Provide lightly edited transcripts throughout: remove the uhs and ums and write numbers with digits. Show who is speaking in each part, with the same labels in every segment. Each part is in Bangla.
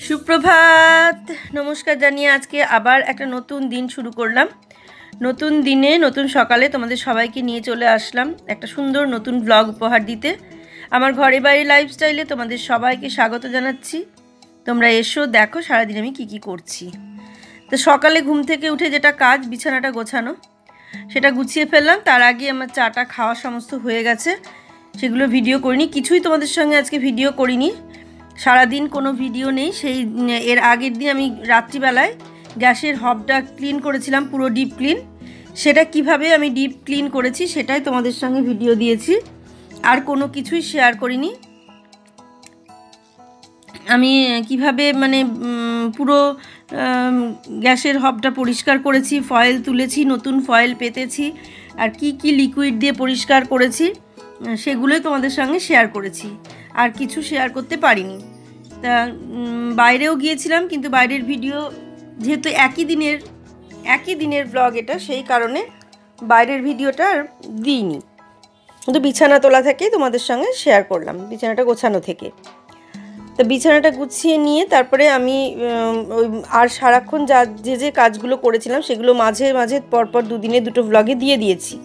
Speaker 1: সুপ্রভাত, নমস্কার জানিয়ে আজকে আবার একটা নতুন দিন শুরু করলাম। নতুন দিনে নতুন সকালে তোমাদের সবাইকে নিয়ে চলে আসলাম একটা সুন্দর নতুন ব্লগ উপহার দিতে। আমার ঘরে বাইরে লাইফস্টাইলে তোমাদের সবাইকে স্বাগত জানাচ্ছি। তোমরা এসো, দেখো সারাদিন আমি কি করছি। তো সকালে ঘুম থেকে উঠে যেটা কাজ, বিছানাটা গোছানো, সেটা গুছিয়ে ফেললাম। তার আগে আমার চাটা খাওয়া সমস্ত হয়ে গেছে, সেগুলো ভিডিও করিনি, কিছুই তোমাদের সঙ্গে আজকে ভিডিও করিনি। সারাদিন কোনো ভিডিও নেই। এর আগের দিন আমি রাত্রিবেলায় গ্যাসের হবটা ক্লিন করেছিলাম, পুরো ডিপ ক্লিন। সেটা কিভাবে আমি ডিপ ক্লিন করেছি সেটাই তোমাদের সঙ্গে ভিডিও দিয়েছি, আর কোনো কিছুই শেয়ার করিনি। আমি কিভাবে পুরো গ্যাসের হবটা পরিষ্কার করেছি, ফয়েল তুলেছি, নতুন ফয়েল পেতেছি, আর কি লিকুইড দিয়ে পরিষ্কার করেছি সেগুলোই তোমাদের সঙ্গে শেয়ার করেছি, আর কিছু শেয়ার করতে পারিনি। তা বাইরেও গিয়েছিলাম, কিন্তু বাইরের ভিডিও যেহেতু একই দিনের ব্লগ এটা, সেই কারণে বাইরের ভিডিওটা আর দিইনি। কিন্তু বিছানা তোলা থেকেই তোমাদের সঙ্গে শেয়ার করলাম, বিছানাটা গোছানো থেকে। তো বিছানাটা গুছিয়ে নিয়ে তারপরে আমি আর সারাক্ষণ যে কাজগুলো করেছিলাম সেগুলো মাঝে মাঝে পরপর দুদিনে দুটো ব্লগে দিয়ে দিয়েছি।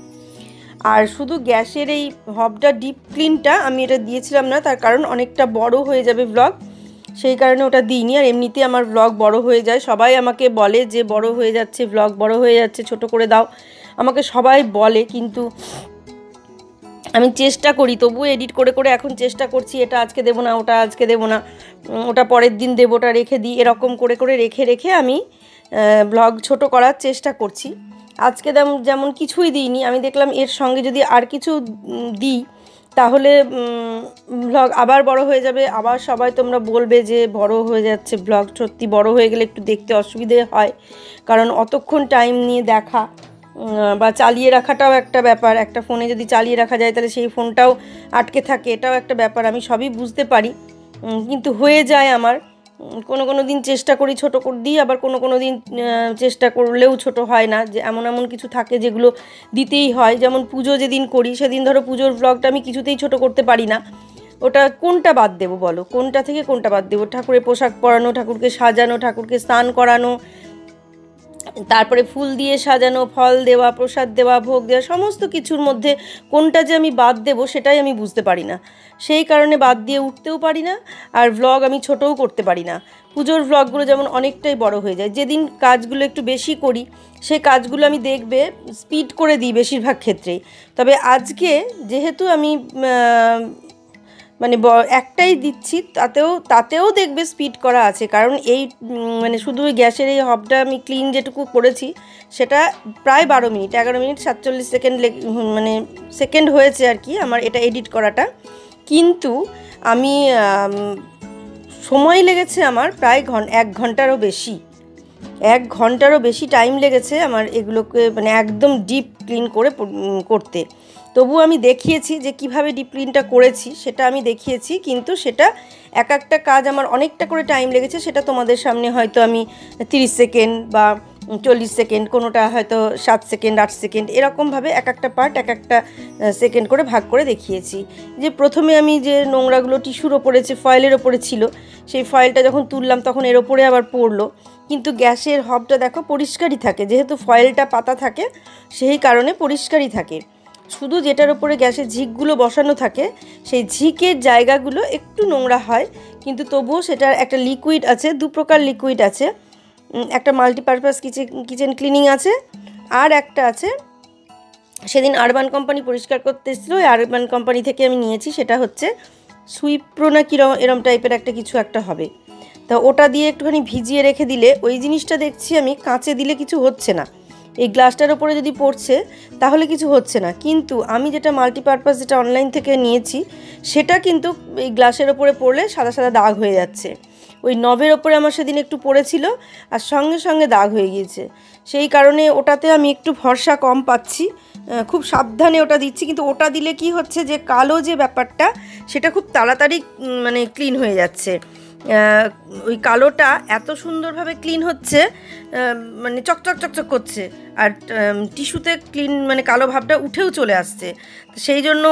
Speaker 1: আর শুধু গ্যাসের এই হবটা ডিপ ক্লিনটা আমি এটা দিয়েছিলাম না, তার কারণ অনেকটা বড় হয়ে যাবে ব্লগ, সেই কারণে ওটা দিইনি। আর এমনিতে আমার ব্লগ বড় হয়ে যায়, সবাই আমাকে বলে যে বড় হয়ে যাচ্ছে ব্লগ, বড় হয়ে যাচ্ছে, ছোট করে দাও, আমাকে সবাই বলে। কিন্তু আমি চেষ্টা করি, তবুও এডিট করে করে এখন চেষ্টা করছি, এটা আজকে দেবো না, ওটা আজকে দেবো না, ওটা পরের দিন দেবো, ওটা রেখে দিই, এরকম করে করে রেখে আমি ব্লগ ছোট করার চেষ্টা করছি। আজকে যেমন কিছুই দিইনি, আমি দেখলাম এর সঙ্গে যদি আর কিছু দিই তাহলে ব্লগ আবার বড় হয়ে যাবে, আবার সবাই তোমরা বলবে যে বড় হয়ে যাচ্ছে ব্লগ। সত্যি বড় হয়ে গেলে একটু দেখতে অসুবিধে হয়, কারণ অতক্ষণ টাইম নিয়ে দেখা বা চালিয়ে রাখাটাও একটা ব্যাপার। একটা ফোনে যদি চালিয়ে রাখা যায় তাহলে সেই ফোনটাও আটকে থাকে, এটাও একটা ব্যাপার। আমি সবই বুঝতে পারি, কিন্তু হয়ে যায় আমার। কোনো দিন চেষ্টা করি ছোট করে দিই, আবার কোনো দিন চেষ্টা করলেও ছোট হয় না। যে এমন কিছু থাকে যেগুলো দিতেই হয়, যেমন পুজো যেদিন করি সেদিন ধরো পুজোর ব্লগটা আমি কিছুতেই ছোট করতে পারি না। ওটা কোনটা বাদ দেবো বলো, কোনটা থেকে কোনটা বাদ দেবো? ঠাকুরের পোশাক পরানো, ঠাকুরকে সাজানো, ঠাকুরকে স্নান করানো, তারপরে ফুল দিয়ে সাজানো, ফল দেওয়া, প্রসাদ দেওয়া, ভোগ দেওয়া, সমস্ত কিছুর মধ্যে কোনটা যে আমি বাদ দেব সেটাই আমি বুঝতে পারি না। সেই কারণে বাদ দিয়ে উঠতেও পারি না, আর ব্লগ আমি ছোটও করতে পারি না। পুজোর ব্লগগুলো যেমন অনেকটাই বড় হয়ে যায়। যেদিন কাজগুলো একটু বেশি করি সেই কাজগুলো আমি দেখবে স্পিড করে দিই বেশিরভাগ ক্ষেত্রেই। তবে আজকে যেহেতু আমি একটাই দিচ্ছি, তাতেও দেখবে স্পিড করা আছে, কারণ এই শুধু গ্যাসের এই হবটা আমি ক্লিন যেটুকু করেছি সেটা প্রায় 12 মিনিট, 11 মিনিট 47 সেকেন্ড সেকেন্ড হয়েছে আর কি আমার এটা এডিট করাটা। কিন্তু আমি সময় লেগেছে আমার প্রায় 1 ঘন্টারও বেশি, 1 ঘন্টারও বেশি টাইম লেগেছে আমার এগুলোকে একদম ডিপ ক্লিন করতে। তবু আমি দেখিয়েছি যে কিভাবে ডিপ ক্লিনটা করেছি, সেটা আমি দেখিয়েছি। কিন্তু সেটা একটা কাজ আমার অনেকটা করে টাইম লেগেছে, সেটা তোমাদের সামনে হয়তো আমি 30 সেকেন্ড বা 40 সেকেন্ড, কোনোটা হয়তো 7 সেকেন্ড, 8 সেকেন্ড, এরকমভাবে একটা পার্ট একটা সেকেন্ড করে ভাগ করে দেখিয়েছি। যে প্রথমে আমি যে নোংরাগুলো টিস্যুর ওপরে, ফয়েলের ওপরে ছিল, সেই ফয়েলটা যখন তুললাম তখন এর ওপরে আবার পড়লো। কিন্তু গ্যাসের হবটা দেখো পরিষ্কারই থাকে, যেহেতু ফয়েলটা পাতা থাকে সেই কারণে পরিষ্কারই থাকে। শুধু যেটার উপরে গ্যাসের ঝিকগুলো বসানো থাকে সেই ঝিকের জায়গাগুলো একটু নোংরা হয়, কিন্তু তবুও সেটার একটা লিকুইড আছে, 2 প্রকার লিকুইড আছে। একটা মাল্টিপারপাস কিচেন ক্লিনিং আছে, আর একটা আছে সেদিন আরবান কোম্পানি পরিষ্কার করতে এসেছিলো, ওই আরবান কোম্পানি থেকে আমি নিয়েছি, সেটা হচ্ছে সুইপ্রো না এরম টাইপের কিছু একটা হবে। তা ওটা দিয়ে একটুখানি ভিজিয়ে রেখে দিলে ওই জিনিসটা দেখছি আমি কাঁচে দিলে কিছু হচ্ছে না, এই গ্লাসটার ওপরে যদি পড়ছে তাহলে কিছু হচ্ছে না। কিন্তু আমি যেটা মাল্টিপারপাস যেটা অনলাইন থেকে নিয়েছি সেটা কিন্তু এই গ্লাসের ওপরে পড়লে সাদা সাদা দাগ হয়ে যাচ্ছে। ওই নবের ওপরে আমার সেদিন একটু পড়েছিল আর সঙ্গে সঙ্গে দাগ হয়ে গিয়েছে, সেই কারণে ওটাতে আমি একটু ভরসা কম পাচ্ছি। খুব সাবধানে ওটা দিচ্ছি, কিন্তু ওটা দিলে কি হচ্ছে যে কালো যে ব্যাপারটা সেটা খুব তাড়াতাড়ি ক্লিন হয়ে যাচ্ছে। ওই কালোটা এত সুন্দরভাবে ক্লিন হচ্ছে, মানে চকচক চকচক করছে, আর টিস্যুতে ক্লিন মানে কালো ভাবটা উঠেও চলে আসছে। সেই জন্য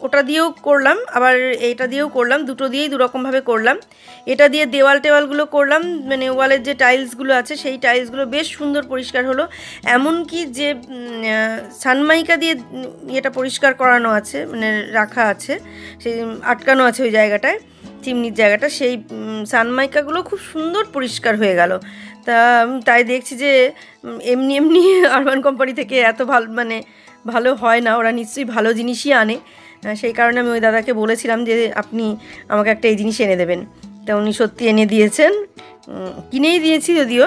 Speaker 1: ওটা দিয়েও করলাম, আবার এইটা দিয়েও করলাম, দুটো দিয়েই দুরকমভাবে করলাম। এটা দিয়ে টেওয়ালগুলো করলাম, মানে ওয়ালের যে টাইলসগুলো আছে সেই টাইলসগুলো বেশ সুন্দর পরিষ্কার হলো। এমনকি যে সানমাইকা দিয়ে এটা পরিষ্কার করানো আছে, মানে রাখা আছে, সেই আটকানো আছে ওই জায়গাটায়, চিমনির জায়গাটা, সেই সানমাইকাগুলো খুব সুন্দর পরিষ্কার হয়ে গেল। তাই দেখছি যে এমনি আরবান কোম্পানি থেকে এত ভালো হয় না, ওরা নিশ্চয়ই ভালো জিনিসই আনে। সেই কারণে আমি ওই দাদাকে বলেছিলাম যে আপনি আমাকে একটা এই জিনিস এনে দেবেন। তা উনি সত্যি এনে দিয়েছেন, কিনেই দিয়েছি যদিও।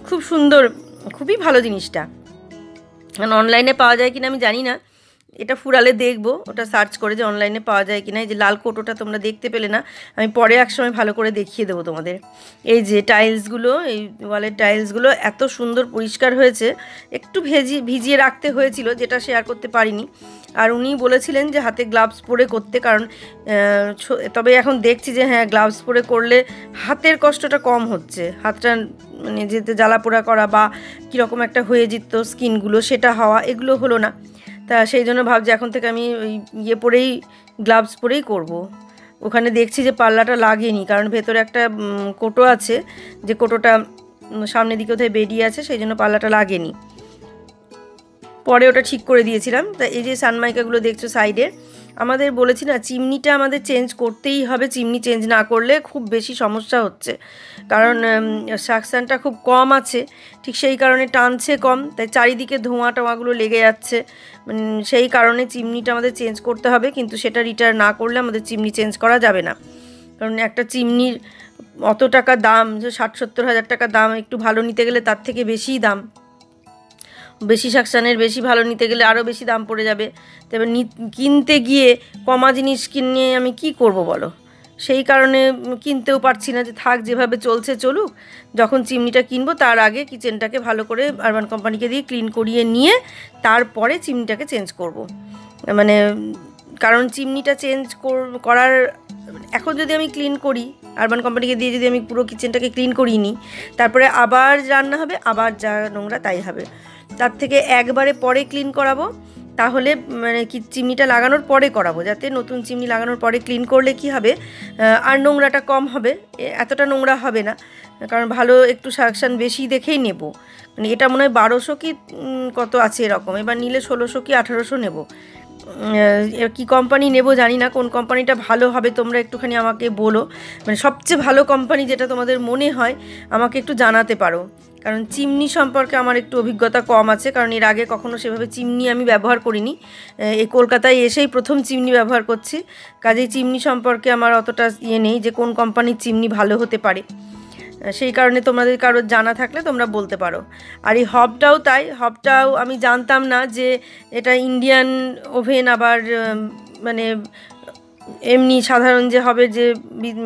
Speaker 1: খুব সুন্দর, খুবই ভালো জিনিসটা। কারণ অনলাইনে পাওয়া যায় কিনা আমি জানি না, এটা ফুরালে দেখবো, ওটা সার্চ করে যে অনলাইনে পাওয়া যায় কিনা। এই যে লাল কোটোটা তোমরা দেখতে পেলে না, আমি পরে এক সময় ভালো করে দেখিয়ে দেবো তোমাদের। এই যে টাইলসগুলো, এই ওয়ালের টাইলসগুলো এত সুন্দর পরিষ্কার হয়েছে। একটু ভিজিয়ে রাখতে হয়েছিল, যেটা শেয়ার করতে পারিনি। আর উনি বলেছিলেন যে হাতে গ্লাভস পরে করতে, কারণ তবে এখন দেখছি যে হ্যাঁ, গ্লাভস পরে করলে হাতের কষ্টটা কম হচ্ছে। হাতটা মানে যেতে জ্বালা পোড়া করা বা কীরকম একটা হয়ে যেত স্কিনগুলো, সেটা হওয়া, এগুলো হলো না। তা সেই জন্য ভাবছি এখন থেকে আমি ওই পরেই, গ্লাভস পরেই করব। ওখানে দেখছি যে পাল্লাটা লাগেনি, কারণ ভেতরে একটা কোটো আছে, যে কোটোটা সামনের দিকে কোথায় বেরিয়ে আছে, সেই জন্য পাল্লাটা লাগেনি। পরে ওটা ঠিক করে দিয়েছিলাম। তা এই যে সানমাইকাগুলো দেখছো সাইডে, আমাদের বলেছি না চিমনিটা আমাদের চেঞ্জ করতেই হবে। চিমনি চেঞ্জ না করলে খুব বেশি সমস্যা হচ্ছে, কারণ সাকশানটা খুব কম আছে, ঠিক সেই কারণে টানছে কম, তাই চারিদিকে ধোঁয়া টোয়াগুলো লেগে যাচ্ছে। সেই কারণে চিমনিটা আমাদের চেঞ্জ করতে হবে, কিন্তু সেটা রিটার্ন না করলে আমাদের চিমনি চেঞ্জ করা যাবে না। কারণ একটা চিমনির অত টাকা দাম, 60-70 হাজার টাকা দাম, একটু ভালো নিতে গেলে তার থেকে বেশিই দাম, বেশি সাকশানের বেশি ভালো নিতে গেলে আরও বেশি দাম পড়ে যাবে। তবে কিনতে গিয়ে কমা জিনিস কিনে আমি কি করব বলো? সেই কারণে কিনতেও পারছি না, যে থাক যেভাবে চলছে চলুক। যখন চিমনিটা কিনবো তার আগে কিচেনটাকে ভালো করে আরবান কোম্পানিকে দিয়ে ক্লিন করিয়ে নিয়ে তারপরে চিমনিটাকে চেঞ্জ করব। মানে কারণ চিমনিটা চেঞ্জ করার এখন যদি আমি ক্লিন করি, আরবান কোম্পানিকে দিয়ে যদি আমি পুরো কিচেনটাকে ক্লিন করিয়ে নিই, তারপরে আবার রান্না হবে, আবার যা নোংরা তাই হবে। তার থেকে একবারে পরে ক্লিন করাবো, তাহলে মানে কি চিমনিটা লাগানোর পরে করাবো, যাতে নতুন চিমনি লাগানোর পরে ক্লিন করলে কি হবে, আর নোংরাটা কম হবে, এতটা নোংরা হবে না। কারণ ভালো একটু সাকশান বেশি দেখেই নেব। মানে এটা মনে হয় 1200 কি কত আছে এরকম, এবার নিলে 1600 কি 1800 নেব। কি কোম্পানি নেব জানি না, কোন কোম্পানিটা ভালো হবে তোমরা একটুখানি আমাকে বলো। মানে সবচেয়ে ভালো কোম্পানি যেটা তোমাদের মনে হয় আমাকে একটু জানাতে পারো। কারণ চিমনি সম্পর্কে আমার একটু অভিজ্ঞতা কম আছে, কারণ এর আগে কখনো সেভাবে চিমনি আমি ব্যবহার করিনি। এই কলকাতায় এসেই প্রথম চিমনি ব্যবহার করছি, কাজেই চিমনি সম্পর্কে আমার অতটা নেই যে কোন কোম্পানির চিমনি ভালো হতে পারে। সেই কারণে তোমাদের কারোর জানা থাকলে তোমরা বলতে পারো। আর এই হবটাও তাই, হবটাও আমি জানতাম না যে এটা ইন্ডিয়ান ওভেন, আবার মানে এমনি সাধারণ যে হবে যে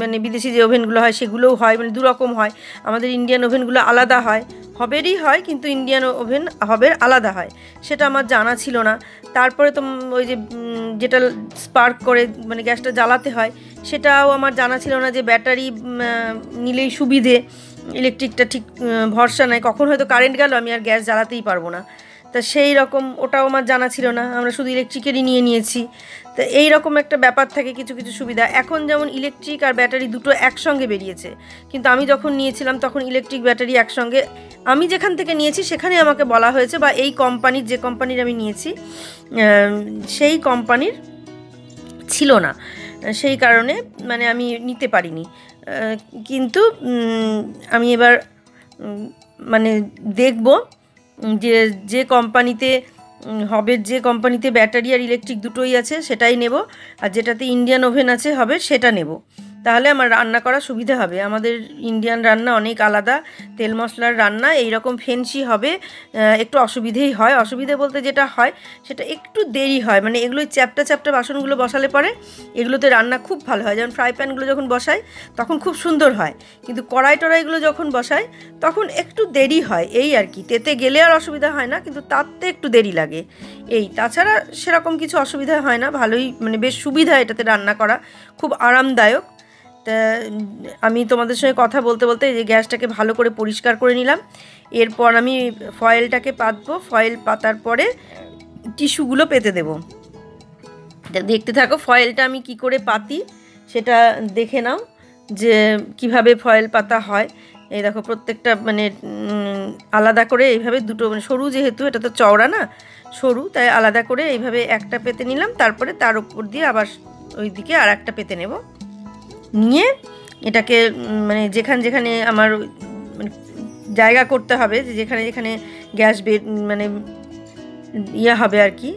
Speaker 1: মানে বিদেশি যে ওভেনগুলো হয় সেগুলোও হয়, মানে দুরকম হয়। আমাদের ইন্ডিয়ান ওভেনগুলো আলাদা হয়, হবেরই হয়, কিন্তু ইন্ডিয়ান ওভেন হবের আলাদা হয়, সেটা আমার জানা ছিল না। তারপরে তো ওই যে যেটা স্পার্ক করে মানে গ্যাসটা জ্বালাতে হয়, সেটাও আমার জানা ছিল না যে ব্যাটারি নিলেই সুবিধে, ইলেকট্রিকটা ঠিক ভরসা নাই, কখন হয়তো কারেন্ট গেল আমি আর গ্যাস জ্বালাতেই পারবো না। তা সেই রকম ওটাও আমার জানা ছিল না, আমরা শুধু ইলেকট্রিকেরই নিয়েছি। তো এই রকম একটা ব্যাপার থাকে কিছু কিছু সুবিধা। এখন যেমন ইলেকট্রিক আর ব্যাটারি দুটো একসঙ্গে বেরিয়েছে, কিন্তু আমি যখন নিয়েছিলাম তখন ইলেকট্রিক ব্যাটারি একসঙ্গে, আমি যেখান থেকে নিয়েছি সেখানে আমাকে বলা হয়েছে, বা এই কোম্পানির, যে কোম্পানির আমি নিয়েছি সেই কোম্পানির ছিল না, সেই কারণে মানে আমি নিতে পারিনি। কিন্তু আমি এবার মানে দেখব যে কোম্পানিতে হবে, যে কোম্পানিতে ব্যাটারি আর ইলেকট্রিক দুটোই আছে সেটাই নেব, আর যেটাতে ইন্ডিয়ান ওভেন আছে হবে সেটা নেব। তাহলে আমার রান্না করা সুবিধা হবে। আমাদের ইন্ডিয়ান রান্না অনেক আলাদা, তেল মশলার রান্না, এই রকম ফেন্সি হবে একটু অসুবিধেই হয়। অসুবিধে বলতে যেটা হয় সেটা একটু দেরি হয়, মানে এগুলো চ্যাপ্টা চ্যাপ্টা বাসনগুলো বসালে পরে এগুলোতে রান্না খুব ভালো হয়। যেমন ফ্রাই প্যানগুলো যখন বসাই তখন খুব সুন্দর হয়, কিন্তু কড়াই টড়াইগুলো যখন বসাই তখন একটু দেরি হয়, এই আর কি। তেতে গেলে আর অসুবিধা হয় না, কিন্তু তাতে একটু দেরি লাগে এই, তাছাড়া সেরকম কিছু অসুবিধা হয় না, ভালোই মানে বেশ সুবিধা এটাতে রান্না করা, খুব আরামদায়ক। তা আমি তোমাদের সঙ্গে কথা বলতে বলতে এই যে গ্যাসটাকে ভালো করে পরিষ্কার করে নিলাম। এরপর আমি ফয়েলটাকে পাতবো, ফয়েল পাতার পরে টিস্যুগুলো পেতে দেবো। দেখতে থাকো ফয়েলটা আমি কি করে পাতি সেটা দেখে নাও যে কিভাবে ফয়েল পাতা হয়। এই দেখো প্রত্যেকটা মানে আলাদা করে এইভাবে দুটো, মানে সরু যেহেতু এটা তো চওড়া না, সরু, তাই আলাদা করে এইভাবে একটা পেতে নিলাম, তারপরে তার উপর দিয়ে আবার ওই দিকে আর একটা পেতে নেব। নিয়ে এটাকে মানে যেখানে আমার মানে জায়গা করতে হবে, যেখানে যেখানে গ্যাস মানে ইয়ে হবে আর কি,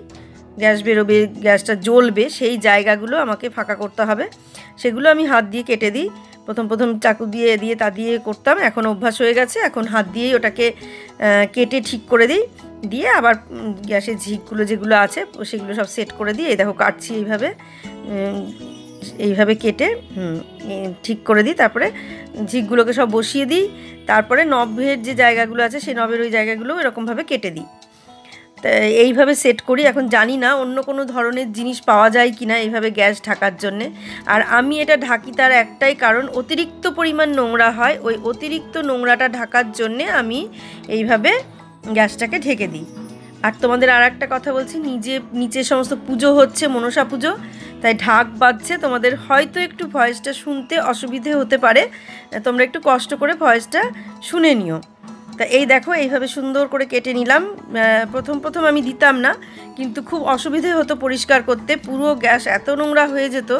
Speaker 1: গ্যাস বেরোবে, গ্যাসটা জ্বলবে, সেই জায়গাগুলো আমাকে ফাঁকা করতে হবে। সেগুলো আমি হাত দিয়ে কেটে দিই। প্রথম চাকু দিয়ে তা দিয়ে করতাম, এখন অভ্যাস হয়ে গেছে, এখন হাত দিয়েই ওটাকে কেটে ঠিক করে দিই। দিয়ে আবার গ্যাসের ঝিকগুলো যেগুলো আছে সেগুলো সব সেট করে দিই। এই দেখো কাটছি এইভাবে কেটে ঠিক করে দিই। তারপরে ঝিকগুলোকে সব বসিয়ে দিই। তারপরে নবের যে জায়গাগুলো আছে সেই নবের ওই জায়গাগুলো এরকমভাবে কেটে দিই। তা এইভাবে সেট করি। এখন জানি না অন্য কোনো ধরনের জিনিস পাওয়া যায় কি না এইভাবে গ্যাস ঢাকার জন্যে। আর আমি এটা ঢাকি তার একটাই কারণ, অতিরিক্ত পরিমাণ নোংরা হয়, ওই অতিরিক্ত নোংরাটা ঢাকার জন্যে আমি এইভাবে গ্যাসটাকে ঢেকে দিই। আর তোমাদের আর একটা কথা বলছি, নিচে সমস্ত পুজো হচ্ছে, মনসা পুজো, তাই ঢাক বাজছে, তোমাদের হয়তো একটু ভয়েসটা শুনতে অসুবিধে হতে পারে, তোমরা একটু কষ্ট করে ভয়েসটা শুনে নিও। তা এই দেখো এইভাবে সুন্দর করে কেটে নিলাম। প্রথম আমি দিতাম না, কিন্তু খুব অসুবিধে হতো পরিষ্কার করতে, পুরো গ্যাস এত নোংরা হয়ে যেত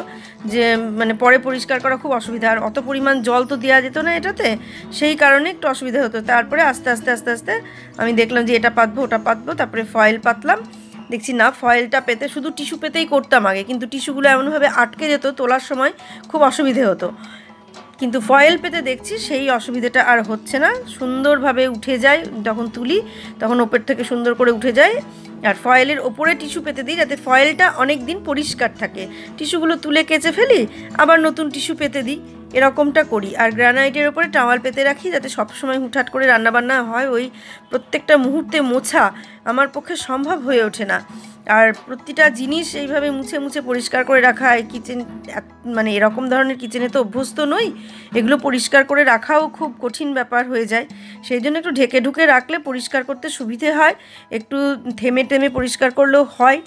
Speaker 1: যে মানে পরে পরিষ্কার করা খুব অসুবিধা। আর অত পরিমাণ জল তো দেওয়া যেত না এটাতে, সেই কারণে একটু অসুবিধা হতো। তারপরে আস্তে আস্তে আমি দেখলাম যে এটা পাতবো ওটা পাতবো, তারপরে ফয়েল পাতলাম। দেখছি না, ফয়েলটা পেতে শুধু টিস্যু পেতেই করতাম আগে, কিন্তু টিস্যুগুলো এমনভাবে আটকে যেত, তোলার সময় খুব অসুবিধে হতো। কিন্তু ফয়েল পেতে দেখছি সেই অসুবিধাটা আর হচ্ছে না, সুন্দরভাবে উঠে যায়, যখন তুলি তখন ওপর থেকে সুন্দর করে উঠে যায়। আর ফয়েলের ওপরে টিস্যু পেতে দিই যাতে ফয়েলটা অনেক দিন পরিষ্কার থাকে। টিস্যুগুলো তুলে কেচে ফেলি, আবার নতুন টিস্যু পেতে দিই, এরকমটা করি। আর গ্রানাইটের ওপরে টাওয়াল পেতে রাখি যাতে সবসময় হুটহাট করে রান্নাবান্না হয়, ওই প্রত্যেকটা মুহূর্তে মোছা আমার পক্ষে সম্ভব হয়ে ওঠে না। আর প্রতিটা জিনিস এইভাবে মুছে পরিষ্কার করে রাখা, কিচেন মানে এরকম ধরনের কিচেনে তো অভ্যস্ত নই, এগুলো পরিষ্কার করে রাখাও খুব কঠিন ব্যাপার হয়ে যায়। সেই জন্য একটু ঢেকে রাখলে পরিষ্কার করতে সুবিধে হয়, একটু থেমে পরিষ্কার করলেও হয়,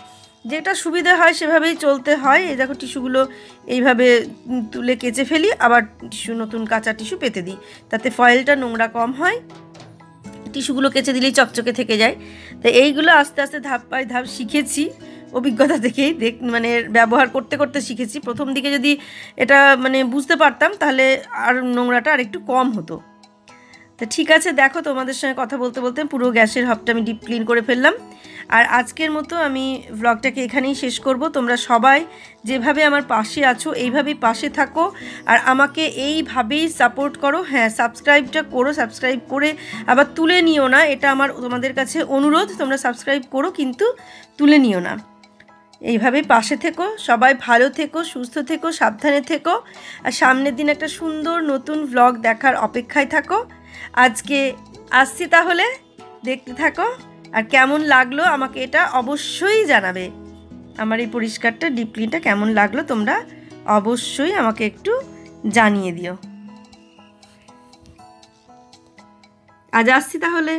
Speaker 1: যেটা সুবিধা হয় সেভাবেই চলতে হয়। এই দেখো টিস্যুগুলো এইভাবে তুলে কেচে ফেলি, আবার নতুন কাঁচা টিস্যু পেতে দিই, তাতে ফয়েলটা নোংরা কম হয়, টিস্যুগুলো কেচে দিলেই চকচকে থেকে যায়। তো এইগুলো আস্তে আস্তে ধাপ বাই ধাপ শিখেছি, অভিজ্ঞতা থেকেই মানে ব্যবহার করতে শিখেছি। প্রথম দিকে যদি এটা মানে বুঝতে পারতাম তাহলে আর নোংরাটা আর একটু কম হতো। তো ঠিক আছে, দেখো তোমাদের সঙ্গে কথা বলতে পুরো গ্যাসের হবটা আমি ডিপ ক্লিন করে ফেললাম। আর আজকের মতো আমি ভ্লগটাকে এখানেই শেষ করব। তোমরা সবাই যেভাবে আমার পাশে আছো এইভাবেই পাশে থাকো, আর আমাকে এইভাবেই সাপোর্ট করো। হ্যাঁ, সাবস্ক্রাইবটা করো, সাবস্ক্রাইব করে আবার তুলে নিও না, এটা আমার তোমাদের কাছে অনুরোধ। তোমরা সাবস্ক্রাইব করো কিন্তু তুলে নিও না। এইভাবেই পাশে থেকো, সবাই ভালো থেকো, সুস্থ থেকো, সাবধানে থেকো, আর সামনের দিন একটা সুন্দর নতুন ভ্লগ দেখার অপেক্ষায় থাকো। আজকে আসছি তাহলে, দেখতে থাকো। আর কেমন লাগলো আমাকে এটা অবশ্যই জানাবে। আমার এই পরিষ্কারটা ডিপ ক্লিনটা কেমন লাগলো তোমরা অবশ্যই আমাকে একটু জানিয়ে দিও। আজ আসছি তাহলে।